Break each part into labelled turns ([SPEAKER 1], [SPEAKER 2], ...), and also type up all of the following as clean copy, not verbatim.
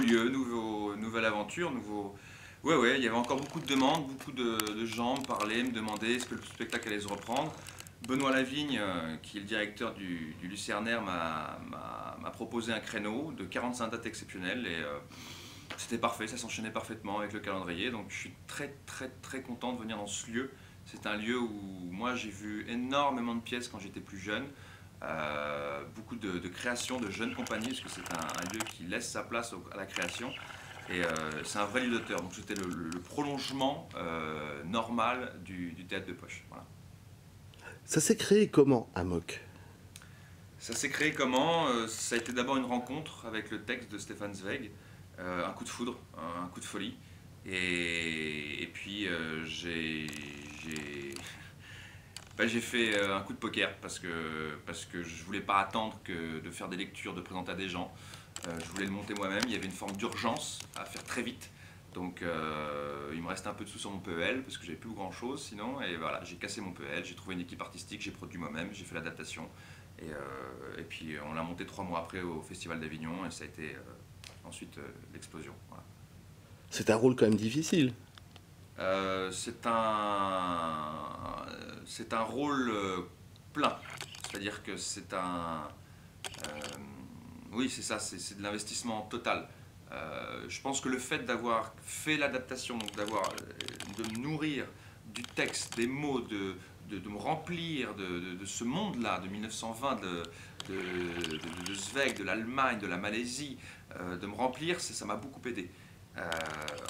[SPEAKER 1] lieu, nouvelle aventure, nouveau... Ouais, il y avait encore beaucoup de demandes, beaucoup de gens me parlaient, me demandaient est-ce que le spectacle allait se reprendre. Benoît Lavigne, qui est le directeur du Lucernaire, m'a proposé un créneau de 45 dates exceptionnelles et c'était parfait, ça s'enchaînait parfaitement avec le calendrier. Donc je suis très content de venir dans ce lieu. C'est un lieu où moi j'ai vu énormément de pièces quand j'étais plus jeune. Beaucoup de créations de jeunes compagnies, parce que c'est un lieu qui laisse sa place à la création. Et c'est un vrai lieu d'auteur, donc c'était le prolongement normal du théâtre de poche. Voilà.
[SPEAKER 2] Ça s'est créé comment, Amok?
[SPEAKER 1] Ça s'est créé comment? Ça a été d'abord une rencontre avec le texte de Stéphane Zweig, un coup de foudre, un coup de folie. Et puis j'ai fait un coup de poker parce que je voulais pas attendre de faire des lectures, de présenter à des gens. Je voulais le monter moi-même, il y avait une forme d'urgence à faire très vite. Donc il me restait un peu de sous sur mon PEL parce que j'avais plus grand chose sinon. Et voilà, j'ai cassé mon PEL, j'ai trouvé une équipe artistique, j'ai produit moi-même, j'ai fait l'adaptation. Et puis on l'a monté 3 mois après au Festival d'Avignon et ça a été ensuite l'explosion. Voilà.
[SPEAKER 2] C'est un rôle quand même difficile.
[SPEAKER 1] C'est un rôle plein. C'est-à-dire que c'est un... euh, oui, c'est ça, c'est de l'investissement total. Je pense que le fait d'avoir fait l'adaptation, donc de me nourrir du texte, des mots, de me remplir de ce monde-là, de 1920, de Zweig, de l'Allemagne, de la Malaisie, de me remplir, ça m'a beaucoup aidé.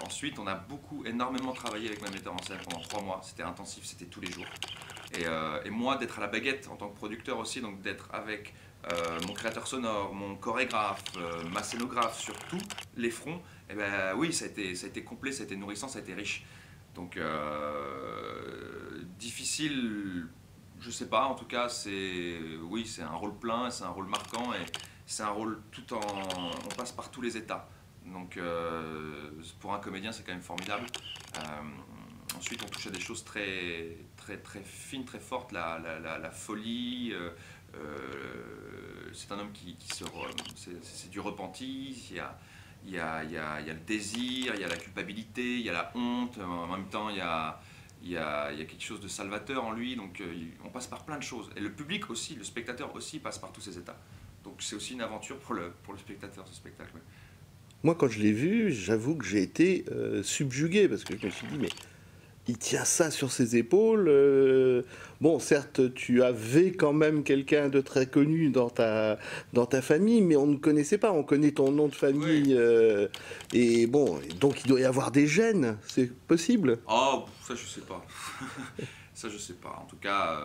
[SPEAKER 1] Ensuite, on a énormément travaillé avec ma metteur en scène pendant 3 mois. C'était intensif, c'était tous les jours. Et moi, d'être à la baguette en tant que producteur aussi, donc d'être avec mon créateur sonore, mon chorégraphe, ma scénographe sur tous les fronts, et ben oui, ça a été complet, ça a été nourrissant, ça a été riche. Donc difficile, je sais pas. En tout cas, oui, c'est un rôle plein, c'est un rôle marquant et c'est un rôle on passe par tous les états. Donc pour un comédien, c'est quand même formidable. Ensuite, on touche à des choses très fines, très fortes, la folie. C'est un homme c'est du repenti. Il y a le désir, il y a la culpabilité, il y a la honte. En même temps, il y a quelque chose de salvateur en lui. Donc on passe par plein de choses. Et le public aussi, le spectateur aussi passe par tous ces états. Donc c'est aussi une aventure pour le spectateur, ce spectacle. Ouais.
[SPEAKER 2] Moi, quand je l'ai vu, j'avoue que j'ai été subjugué, parce que je me suis dit, mais il tient ça sur ses épaules. Bon, certes, tu avais quand même quelqu'un de très connu dans ta famille, mais on ne connaissait pas. On connaît ton nom de famille.
[SPEAKER 1] Oui.
[SPEAKER 2] Et bon, donc il doit y avoir des gènes. C'est possible?
[SPEAKER 1] Oh, ça je sais pas. Ça je sais pas. En tout cas,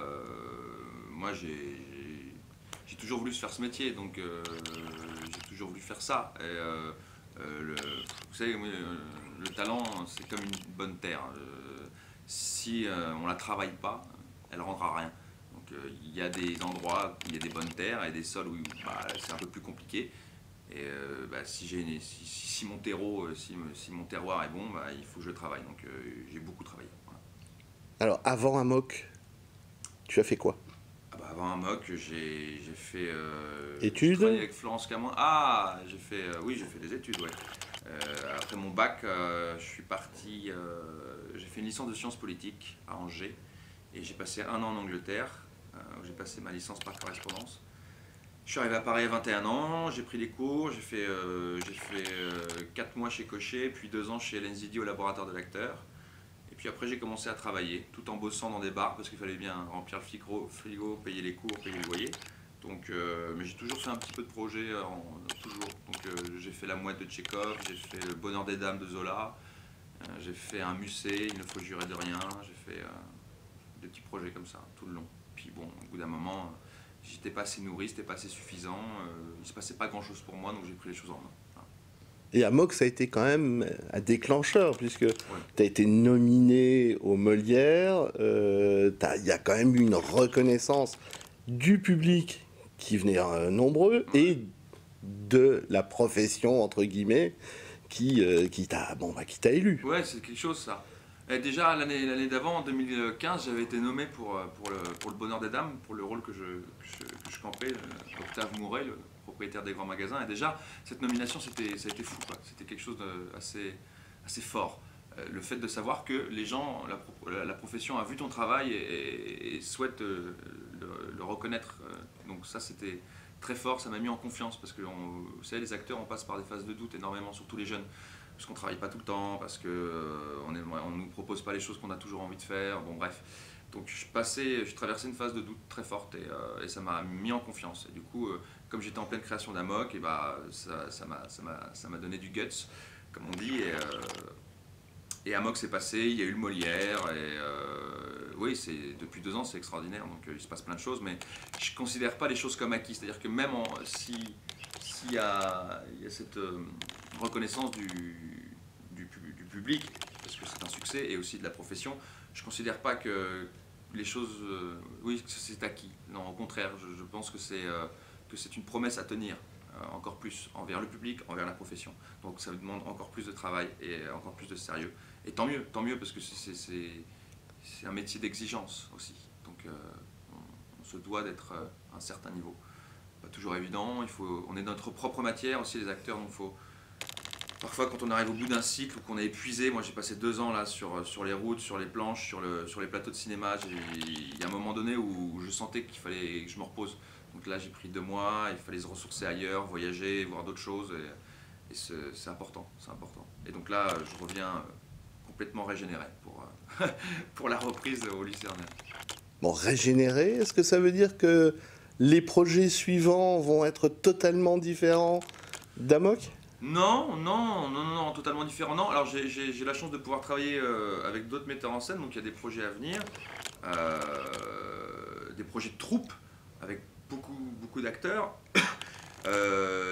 [SPEAKER 1] moi j'ai toujours voulu faire ce métier, donc j'ai toujours voulu faire ça. Et, vous savez, le talent, c'est comme une bonne terre. Si on la travaille pas, elle rendra rien. Donc il y a des endroits où il y a des bonnes terres et des sols où c'est un peu plus compliqué. Et si mon terreau, si mon terroir est bon, il faut que je travaille. Donc j'ai beaucoup travaillé. Voilà.
[SPEAKER 2] Alors, avant Amok, tu as fait quoi?
[SPEAKER 1] Avant un mock, j'ai fait. J'ai
[SPEAKER 2] Études?
[SPEAKER 1] travaillé avec Florence Camon. Ah, oui, j'ai fait des études, ouais. Après mon bac, je suis parti. J'ai fait une licence de sciences politiques à Angers et j'ai passé 1 an en Angleterre où j'ai passé ma licence par correspondance. Je suis arrivé à Paris à 21 ans, j'ai pris des cours, j'ai fait 4 mois chez Cochet, puis 2 ans chez Hélène Zidi au laboratoire de l'acteur. Et puis après j'ai commencé à travailler, tout en bossant dans des bars, parce qu'il fallait bien remplir le frigo, payer les cours, payer le loyer. Donc, mais j'ai toujours fait un petit peu de projet, toujours. Donc j'ai fait La Mouette de Tchekhov, j'ai fait Le Bonheur des Dames de Zola, j'ai fait un Musset, Il ne faut jurer de rien, j'ai fait des petits projets comme ça, tout le long. Puis bon, au bout d'un moment, j'étais pas assez nourri, c'était pas assez suffisant, il se passait pas grand chose pour moi, donc j'ai pris les choses en main. Voilà.
[SPEAKER 2] Et Amok, ça a été quand même un déclencheur, puisque
[SPEAKER 1] Ouais.
[SPEAKER 2] tu as été nominé aux Molières. Il y a quand même eu une reconnaissance du public qui venait nombreux et de la profession, entre guillemets, qui t'a élu.
[SPEAKER 1] Ouais, c'est quelque chose ça. Et déjà l'année d'avant, en 2015, j'avais été nommé pour le Bonheur des Dames, pour le rôle que je campais, Octave Mouret, le propriétaires des grands magasins. Et déjà, cette nomination, ça a été fou, quoi. C'était quelque chose assez fort. Le fait de savoir que les gens, la profession a vu ton travail et souhaite le reconnaître. Donc ça, c'était très fort, ça m'a mis en confiance parce que, vous savez, les acteurs, on passe par des phases de doute énormément, surtout les jeunes, parce qu'on ne travaille pas tout le temps, parce qu'on ne nous propose pas les choses qu'on a toujours envie de faire, bon bref. Donc je traversais une phase de doute très forte et ça m'a mis en confiance. Et du coup, comme j'étais en pleine création d'Amok, et bah, ça m'a donné du guts, comme on dit. Et Amok s'est passé, il y a eu le Molière, et oui, depuis 2 ans c'est extraordinaire, donc il se passe plein de choses, mais je ne considère pas les choses comme acquis, c'est-à-dire que même s'il y a cette reconnaissance du public, parce que c'est un succès, et aussi de la profession, je ne considère pas que les choses, oui, que c'est acquis. Non, au contraire, je pense que c'est une promesse à tenir. Encore plus envers le public, envers la profession. Donc ça demande encore plus de travail et encore plus de sérieux. Et tant mieux parce que c'est un métier d'exigence aussi. Donc on se doit d'être à un certain niveau. Pas toujours évident, on est notre propre matière aussi les acteurs, donc parfois quand on arrive au bout d'un cycle ou qu'on est épuisé, moi j'ai passé 2 ans là sur les routes, sur les planches, sur les plateaux de cinéma, il y a un moment donné où je sentais qu'il fallait que je me repose. Donc là j'ai pris 2 mois, il fallait se ressourcer ailleurs, voyager, voir d'autres choses et c'est important, c'est important. Et donc là je reviens complètement régénéré pour la reprise au Lucernaire.
[SPEAKER 2] Bon, régénéré, est-ce que ça veut dire que les projets suivants vont être totalement différents d'Amok ?
[SPEAKER 1] Non, totalement différent. Non, alors j'ai la chance de pouvoir travailler avec d'autres metteurs en scène, donc il y a des projets à venir, des projets de troupe avec beaucoup d'acteurs,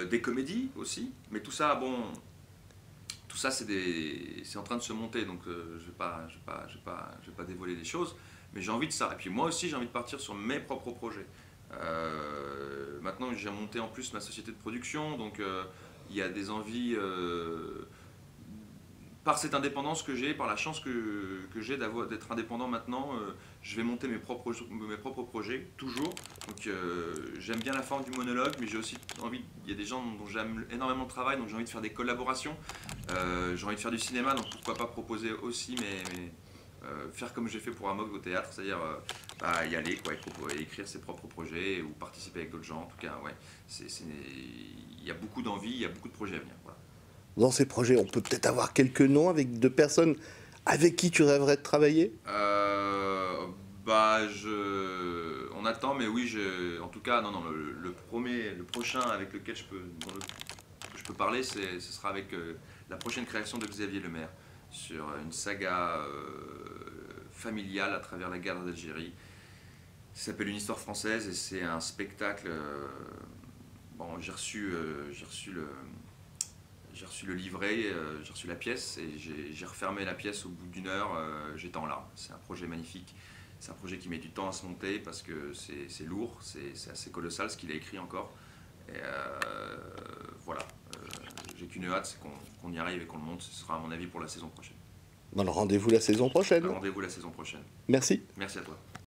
[SPEAKER 1] des comédies aussi, mais tout ça, c'est en train de se monter, donc je vais pas dévoiler des choses, mais j'ai envie de ça. Et puis moi aussi, j'ai envie de partir sur mes propres projets. Maintenant, j'ai monté en plus ma société de production, donc il y a des envies, par cette indépendance que j'ai, par la chance que j'ai d'être indépendant maintenant, je vais monter mes propres projets, toujours. Donc j'aime bien la forme du monologue, mais j'ai aussi envie, il y a des gens dont j'aime énormément le travail, donc j'ai envie de faire des collaborations. J'ai envie de faire du cinéma, donc pourquoi pas proposer aussi, faire comme j'ai fait pour Amok au théâtre, c'est-à-dire y aller, quoi, et écrire ses propres projets ou participer avec d'autres gens. En tout cas, ouais, il y a beaucoup d'envie, il y a beaucoup de projets à venir. Voilà.
[SPEAKER 2] Dans ces projets, on peut peut-être avoir quelques noms de personnes avec qui tu rêverais de travailler ?
[SPEAKER 1] On attend, mais oui, en tout cas, non, le prochain avec lequel je peux parler, ce sera avec la prochaine création de Xavier Lemaire sur une saga familiale à travers la guerre d'Algérie. Ça s'appelle Une histoire française et c'est un spectacle. J'ai reçu le livret, j'ai reçu la pièce et j'ai refermé la pièce au bout d'1 heure, j'étais en larmes. C'est un projet magnifique, c'est un projet qui met du temps à se monter parce que c'est lourd, c'est assez colossal ce qu'il a écrit encore. Et voilà, j'ai qu'une hâte, c'est qu'on y arrive et qu'on le monte, ce sera à mon avis pour la saison prochaine.
[SPEAKER 2] Dans le rendez-vous la saison prochaine.
[SPEAKER 1] Rendez-vous la saison prochaine.
[SPEAKER 2] Merci.
[SPEAKER 1] Merci à toi.